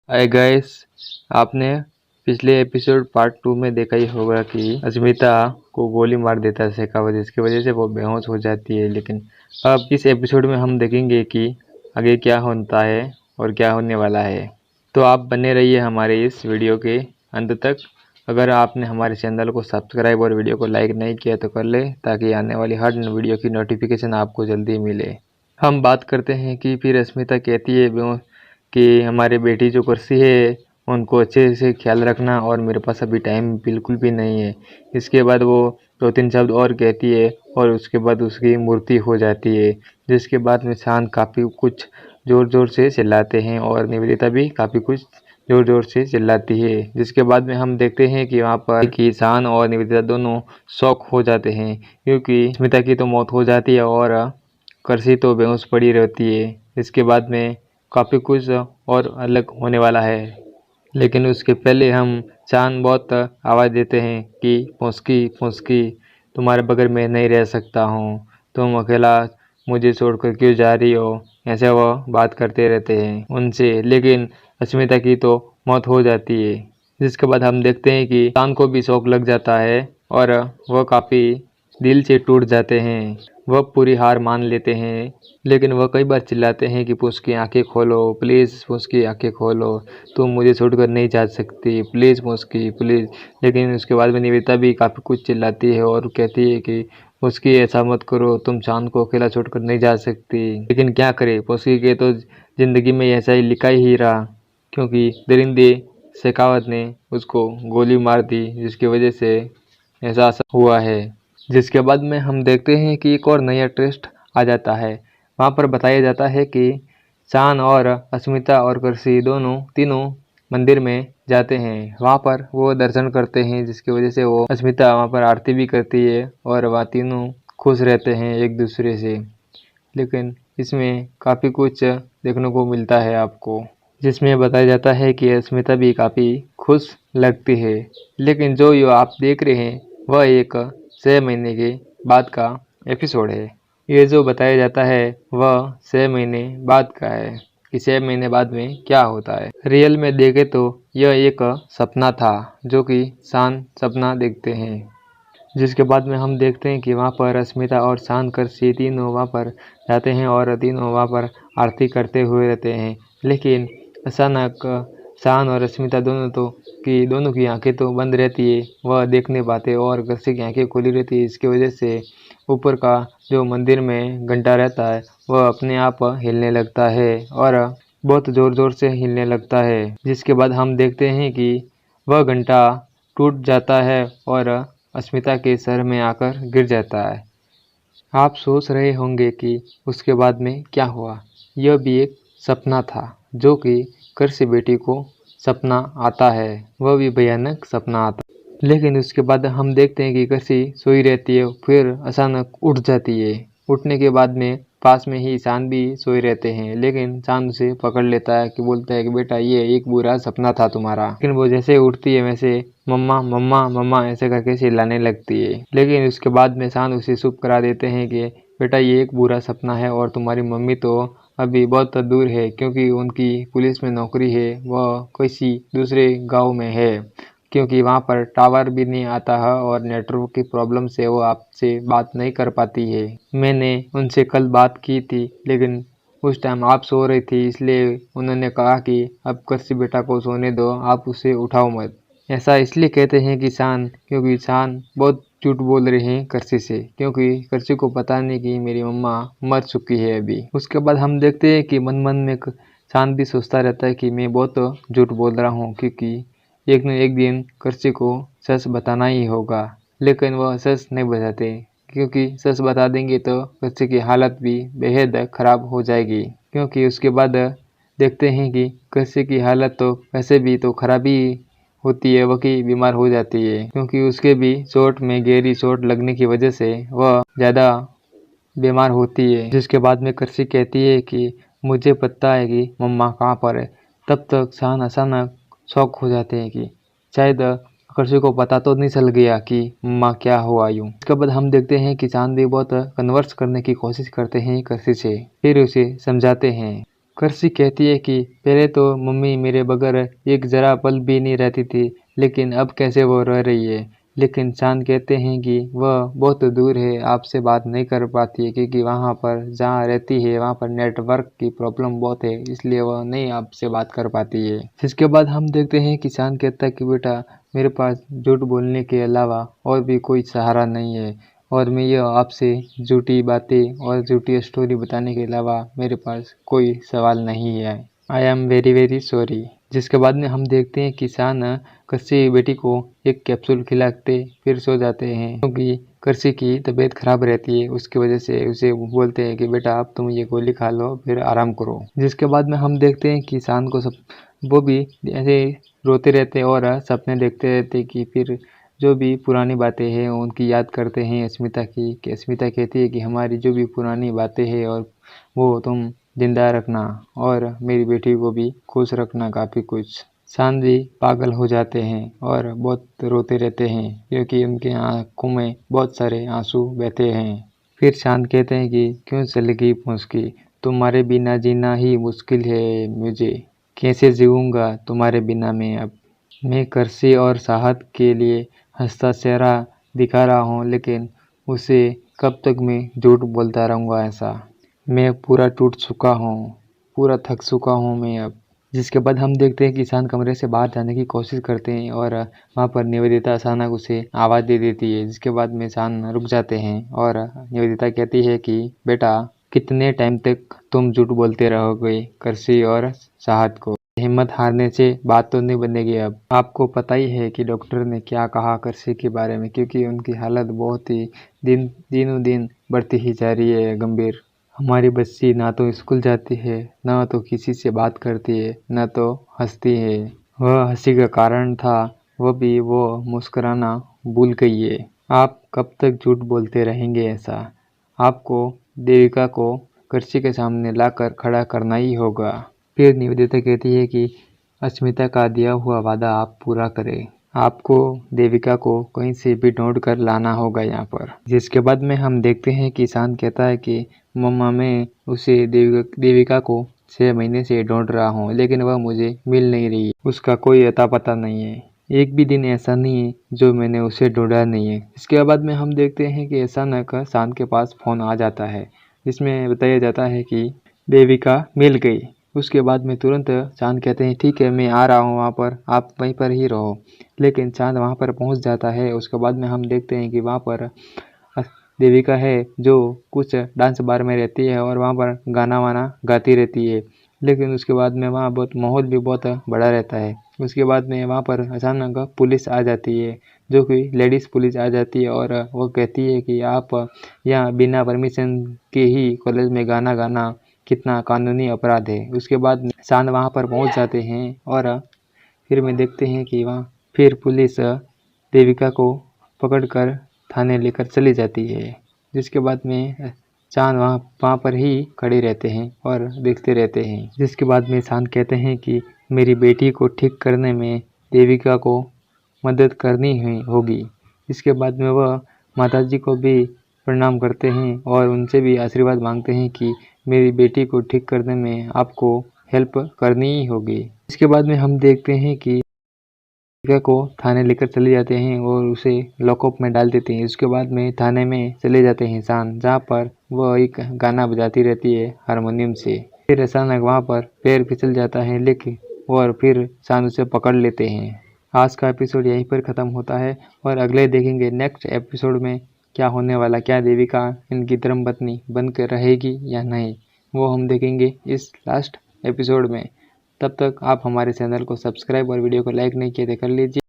Hi guys. आपने पिछले episode part 2 में देखा ही होगा कि अस्मिता को गोली मार देता है शेखावत, जिसकी वजह से वो बेहोश हो जाती है। लेकिन अब इस एपिसोड में हम देखेंगे कि आगे क्या होता है और क्या होने वाला है। तो आप बने रहिए हमारे इस वीडियो के अंत तक। अगर आपने हमारे चैनल को सब्सक्राइब और वीडियो को लाइक नहीं किया तो कर ले, ताकि आने वाली हर वीडियो की नोटिफिकेशन आपको जल्दी मिले। हम बात करते हैं कि फिर अस्मिता कहती है कि हमारी बेटी जो कुर्सी है उनको अच्छे से ख्याल रखना, और मेरे पास अभी टाइम बिल्कुल भी नहीं है। इसके बाद वो 2-3 शब्द और कहती है और उसके बाद उसकी मूर्ति हो जाती है। जिसके बाद में शान काफ़ी कुछ ज़ोर ज़ोर से चिल्लाते हैं और निवेदिता भी काफ़ी कुछ ज़ोर ज़ोर से चिल्लाती है। जिसके बाद में हम देखते हैं कि वहाँ पर कि शान और निवेदिता दोनों शॉक हो जाते हैं, क्योंकि स्मिता की तो मौत हो जाती है और करसी तो बेहोश पड़ी रहती है। इसके बाद में काफ़ी कुछ और अलग होने वाला है। लेकिन उसके पहले हम चांद बहुत आवाज़ देते हैं कि फुसकी फुसकी, तुम्हारे बगैर मैं नहीं रह सकता हूँ, तुम अकेला मुझे छोड़कर क्यों जा रही हो। ऐसे वो बात करते रहते हैं उनसे। लेकिन अस्मिता की तो मौत हो जाती है। जिसके बाद हम देखते हैं कि चांद को भी शौक लग जाता है और वह काफ़ी दिल से टूट जाते हैं। वह पूरी हार मान लेते हैं। लेकिन वह कई बार चिल्लाते हैं कि उसकी आंखें खोलो प्लीज़, उसकी आंखें खोलो, तुम मुझे छोड़कर नहीं जा सकती, प्लीज़ मुस्की प्लीज़। लेकिन उसके बाद में निवेदिता भी काफ़ी कुछ चिल्लाती है और कहती है कि उसकी ऐसा मत करो, तुम चांद को अकेला छोड़कर नहीं जा सकती। लेकिन क्या करे, उसकी के तो ज़िंदगी में ऐसा ही लिखा ही रहा, क्योंकि दरिंदे शेखावत ने उसको गोली मार दी, जिसकी वजह से ऐसा हुआ है। जिसके बाद में हम देखते हैं कि एक और नया ट्विस्ट आ जाता है। वहाँ पर बताया जाता है कि चांद और अस्मिता और करसी तीनों मंदिर में जाते हैं। वहाँ पर वो दर्शन करते हैं, जिसकी वजह से वो अस्मिता वहाँ पर आरती भी करती है और वह तीनों खुश रहते हैं एक दूसरे से। लेकिन इसमें काफ़ी कुछ देखने को मिलता है आपको, जिसमें बताया जाता है कि अस्मिता भी काफ़ी खुश लगती है। लेकिन जो ये आप देख रहे हैं वह एक 6 महीने के बाद का एपिसोड है। ये जो बताया जाता है वह 6 महीने बाद का है कि 6 महीने बाद में क्या होता है। रियल में देखे तो यह एक सपना था, जो कि शान सपना देखते हैं। जिसके बाद में हम देखते हैं कि वहाँ पर अस्मिता और शान करसी तीनों वहाँ पर जाते हैं और तीनों वहाँ पर आरती करते हुए रहते हैं। लेकिन अचानक शान और अस्मिता दोनों की आंखें तो बंद रहती है, वह देख नहीं पाते, और करसी की आंखें खुली रहती है। इसकी वजह से ऊपर का जो मंदिर में घंटा रहता है वह अपने आप हिलने लगता है और बहुत ज़ोर ज़ोर से हिलने लगता है। जिसके बाद हम देखते हैं कि वह घंटा टूट जाता है और अस्मिता के सर में आकर गिर जाता है। आप सोच रहे होंगे कि उसके बाद में क्या हुआ। यह भी एक सपना था, जो कि करसी बेटी को सपना आता है, वह भी भयानक सपना आता है। लेकिन उसके बाद हम देखते हैं कि करसी सोई रहती है, फिर अचानक उठ जाती है। उठने के बाद में पास में ही चांद भी सोए रहते हैं, लेकिन चांद उसे पकड़ लेता है कि बोलता है कि बेटा ये एक बुरा सपना था तुम्हारा। लेकिन वो जैसे उठती है वैसे मम्मा मम्मा मम्मा ऐसे करके चिल्लाने लगती है। लेकिन उसके बाद में चांद उसे चुप करा देते हैं कि बेटा ये एक बुरा सपना है और तुम्हारी मम्मी तो अभी बहुत दूर है, क्योंकि उनकी पुलिस में नौकरी है, वह किसी दूसरे गांव में है, क्योंकि वहाँ पर टावर भी नहीं आता है और नेटवर्क की प्रॉब्लम से वो आपसे बात नहीं कर पाती है। मैंने उनसे कल बात की थी, लेकिन उस टाइम आप सो रही थी, इसलिए उन्होंने कहा कि अब करसी बेटा को सोने दो, आप उसे उठाओ मत। ऐसा इसलिए कहते हैं कि शान, क्योंकि शान बहुत झूठ बोल रहे हैं करसी से, क्योंकि करसी को पता नहीं कि मेरी मम्मा मर चुकी है अभी। उसके बाद हम देखते हैं कि मन मन में शान भी सोचता रहता है कि मैं बहुत झूठ बोल रहा हूँ, क्योंकि एक न एक दिन करसी को सच बताना ही होगा। लेकिन वह सच नहीं बताते, क्योंकि सच बता देंगे तो करसी की हालत भी बेहद खराब हो जाएगी। क्योंकि उसके बाद देखते हैं कि करसी की हालत तो वैसे भी तो खराब ही होती है, वह की बीमार हो जाती है, क्योंकि उसके भी चोट में गहरी चोट लगने की वजह से वह ज़्यादा बीमार होती है। जिसके बाद में करसी कहती है कि मुझे पता है कि मम्मा कहाँ पर है। तब तक शान अचानक शौक हो जाते हैं कि शायद करसी को पता तो नहीं चल गया कि मम्मा क्या हुआ यूँ। इसके बाद हम देखते हैं कि चांद भी बहुत कन्वर्स करने की कोशिश करते हैं करसी से, फिर उसे समझाते हैं। कृषि कहती है कि पहले तो मम्मी मेरे बगैर एक जरा पल भी नहीं रहती थी, लेकिन अब कैसे वो रह रही है। लेकिन चांद कहते हैं कि वह बहुत दूर है, आपसे बात नहीं कर पाती है, क्योंकि वहाँ पर जहाँ रहती है वहाँ पर नेटवर्क की प्रॉब्लम बहुत है, इसलिए वह नहीं आपसे बात कर पाती है। इसके बाद हम देखते हैं कि चांद कहता है कि बेटा, मेरे पास झूठ बोलने के अलावा और भी कोई सहारा नहीं है, और मैं यह आपसे झूठी बातें और झूठी स्टोरी बताने के अलावा मेरे पास कोई सवाल नहीं है। I am very very sorry. जिसके बाद में हम देखते हैं कि शान कृषि बेटी को एक कैप्सूल खिलाते फिर सो जाते हैं, क्योंकि कृषि की तबीयत खराब रहती है, उसकी वजह से उसे बोलते हैं कि बेटा अब तुम ये गोली खा लो फिर आराम करो। जिसके बाद में हम देखते हैं कि शान को वो भी ऐसे रोते रहते और सपने देखते रहते कि फिर जो भी पुरानी बातें हैं उनकी याद करते हैं अस्मिता की, कि अस्मिता कहती है कि हमारी जो भी पुरानी बातें हैं और वो तुम जिंदा रखना और मेरी बेटी को भी खुश रखना काफ़ी कुछ। शान भी पागल हो जाते हैं और बहुत रोते रहते हैं, क्योंकि उनकी आंखों में बहुत सारे आंसू बहते हैं। फिर शान कहते हैं कि क्यों चली गई मुस्की, तुम्हारे बिना जीना ही मुश्किल है मुझे, कैसे जीऊँगा तुम्हारे बिना मैं कृषि और साहत के लिए हंसता चेहरा दिखा रहा हूँ, लेकिन उसे कब तक मैं झूठ बोलता रहूँगा ऐसा। मैं पूरा टूट चुका हूँ, पूरा थक चुका हूँ मैं अब। जिसके बाद हम देखते हैं कि शान कमरे से बाहर जाने की कोशिश करते हैं और वहाँ पर निवेदिता अचानक उसे आवाज़ दे देती है। जिसके बाद में शान रुक जाते हैं और निवेदिता कहती है कि बेटा, कितने टाइम तक तुम झूठ बोलते रहोगे कृषि और साहत को। हिम्मत हारने से बात तो नहीं बनेगी। अब आपको पता ही है कि डॉक्टर ने क्या कहा कृषि के बारे में, क्योंकि उनकी हालत बहुत ही दिनों दिन बढ़ती ही जा रही है गंभीर। हमारी बच्ची ना तो स्कूल जाती है, ना तो किसी से बात करती है, ना तो हंसती है। वह हंसी का कारण था वो भी वो मुस्कुराना भूल गई है। आप कब तक झूठ बोलते रहेंगे ऐसा? आपको देविका को कृषि के सामने लाकर खड़ा करना ही होगा। फिर निवेदिता कहती है कि अस्मिता का दिया हुआ वादा आप पूरा करें। आपको देविका को कहीं से भी ढूंढ कर लाना होगा यहाँ पर। जिसके बाद में हम देखते हैं कि शांत कहता है कि मम्मा, मैं उसे देविका को 6 महीने से ढूंढ रहा हूँ, लेकिन वह मुझे मिल नहीं रही। उसका कोई अता पता नहीं है। एक भी दिन ऐसा नहीं है जो मैंने उसे ढूंढा नहीं है। इसके बाद में हम देखते हैं कि अचानक शांत के पास फ़ोन आ जाता है, जिसमें बताया जाता है कि देविका मिल गई। उसके बाद में तुरंत चांद कहते हैं ठीक है, मैं आ रहा हूँ वहाँ पर, आप वहीं पर ही रहो। लेकिन चांद वहाँ पर पहुँच जाता है। उसके बाद में हम देखते हैं कि वहाँ पर देविका है जो कुछ डांस बार में रहती है और वहाँ पर गाना वाना गाती रहती है। लेकिन उसके बाद में वहाँ बहुत माहौल भी बहुत बड़ा रहता है। उसके बाद में वहाँ पर अचानक पुलिस आ जाती है, जो कि लेडीज़ पुलिस आ जाती है और वो कहती है कि आप यहाँ बिना परमिशन के ही कॉलेज में गाना गाना कितना कानूनी अपराध है। उसके बाद शान वहाँ पर पहुँच जाते हैं और फिर में देखते हैं कि वहाँ फिर पुलिस देविका को पकड़कर थाने लेकर चली जाती है। जिसके बाद में चांद वहाँ पर ही खड़े रहते हैं और देखते रहते हैं। जिसके बाद में चांद कहते हैं कि मेरी बेटी को ठीक करने में देविका को मदद करनी ही होगी। इसके बाद में वह माताजी को भी प्रणाम करते हैं और उनसे भी आशीर्वाद मांगते हैं कि मेरी बेटी को ठीक करने में आपको हेल्प करनी ही होगी। इसके बाद में हम देखते हैं कि देविका को थाने लेकर चले जाते हैं और उसे लॉकअप में डाल देते हैं। उसके बाद में थाने में चले जाते हैं शान, जहाँ पर वह एक गाना बजाती रहती है हारमोनियम से। फिर अचानक वहाँ पर पैर फिसल जाता है, लेकिन और फिर शान उसे पकड़ लेते हैं। आज का एपिसोड यहीं पर ख़त्म होता है और अगले देखेंगे नेक्स्ट एपिसोड में क्या होने वाला, क्या देविका इनकी धर्मपत्नी बनकर रहेगी या नहीं, वो हम देखेंगे इस लास्ट एपिसोड में। तब तक आप हमारे चैनल को सब्सक्राइब और वीडियो को लाइक नहीं किए तो कर लीजिए।